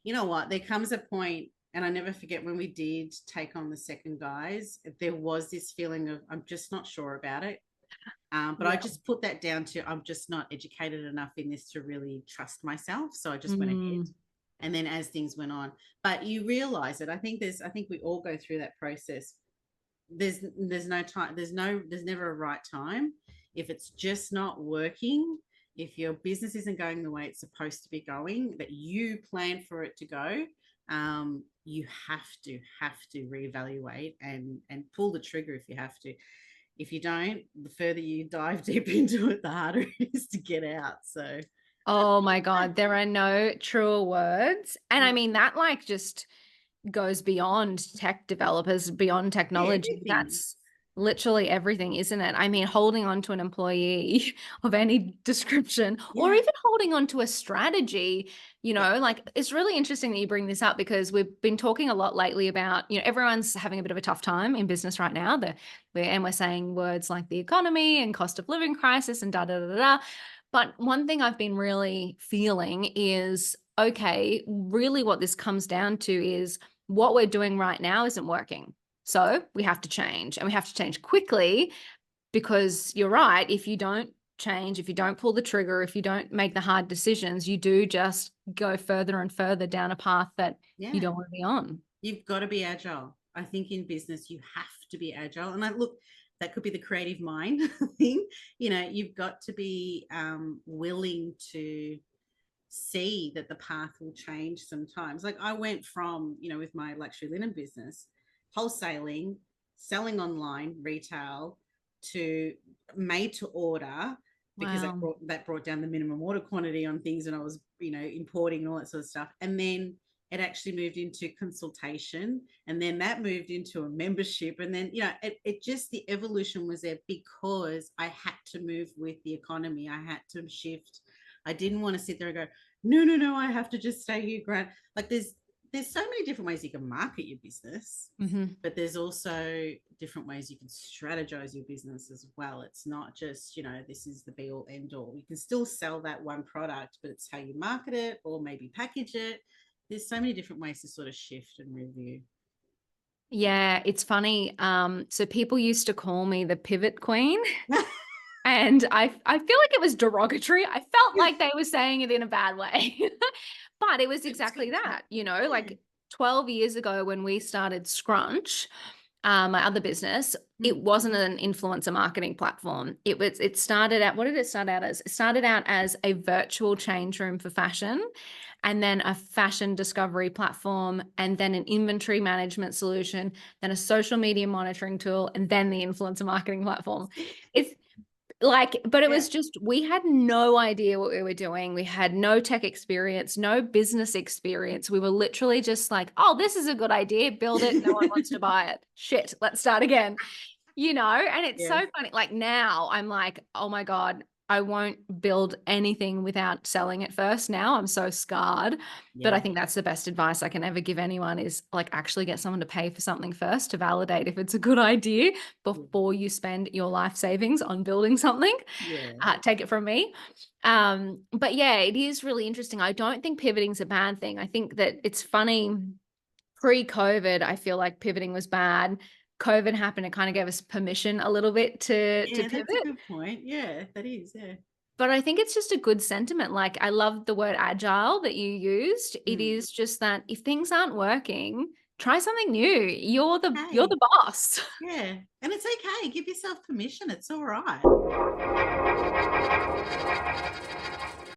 you know what? There comes a point, and I never forget when we did take on the second guys, there was this feeling of, I'm just not sure about it. But I Yeah. just put that down to, I'm just not educated enough in this to really trust myself. So I just went ahead. Mm. And then as things went on, but you realize it. I think we all go through that process. There's no time, there's never a right time. If it's just not working, if your business isn't going the way it's supposed to be going, that you plan for it to go, you have to reevaluate and pull the trigger if you have to. If you don't, the further you dive deep into it, the harder it is to get out. So Oh my God, there are no truer words. And I mean, that like just goes beyond tech developers, beyond yeah, technology. everything. That's literally everything, isn't it? I mean, holding on to an employee of any description, or Yeah, even holding on to a strategy, yeah, like it's really interesting that you bring this up because we've been talking a lot lately about, everyone's having a bit of a tough time in business right now. And we're saying words like the economy and cost of living crisis and da da da da. But one thing I've been really feeling is, okay, really what this comes down to is what we're doing right now isn't working. So we have to change, and we have to change quickly, because you're right. If you don't change, if you don't pull the trigger, if you don't make the hard decisions, you do just go further and further down a path that you yeah. don't want to be on. You've got to be agile. I think in business, you have to be agile. And I look, that could be the creative mind thing. You've got to be willing to see that the path will change sometimes. Like I went from, with my luxury linen business, wholesaling, selling online, retail, to made to order, because Wow. that brought down the minimum order quantity on things, and I was, importing and all that sort of stuff. And then it actually moved into consultation, and then that moved into a membership, and then it just, the evolution was there because I had to move with the economy. I had to shift. I didn't want to sit there and go, no, no, no, I have to just stay here, Grant. Like there's so many different ways you can market your business, Hmm. but there's also different ways you can strategize your business as well. It's not just, this is the be all end all. You can still sell that one product, but it's how you market it or maybe package it. There's so many different ways to sort of shift and review. Yeah, it's funny. So people used to call me the pivot queen. And I feel like it was derogatory. I felt like they were saying it in a bad way. But it was exactly that, Yeah. like 12 years ago when we started Scrunch, my other business, it Mm. wasn't an influencer marketing platform. It started out, what did it start out as? It started out as a virtual change room for fashion, and then a fashion discovery platform, and then an inventory management solution, then a social media monitoring tool, and then the influencer marketing platform. It's like, but it Yeah. was just, we had no idea what we were doing. We had no tech experience, no business experience. We were literally just like, oh, this is a good idea. Build it. No one wants to buy it. Shit, let's start again. And it's so Yes. funny. Like now I'm like, oh my God, I won't build anything without selling it first. Now I'm so scarred. But I Yeah. think that's the best advice I can ever give anyone, is like actually get someone to pay for something first to validate if it's a good idea Yeah. before you spend your life savings on building something. Yeah. Take it from me. But yeah, it is really interesting. I don't think pivoting's a bad thing. I think that it's funny. Pre-COVID, I feel like pivoting was bad. COVID happened, it kind of gave us permission a little bit to Yeah, that's a pivot. good point. Yeah, that is. Yeah. But I think it's just a good sentiment. Like, I love the word agile that you used. It Mm. is just that if things aren't working, try something new. You're Okay. the boss. Yeah. And it's okay. Give yourself permission. It's all right.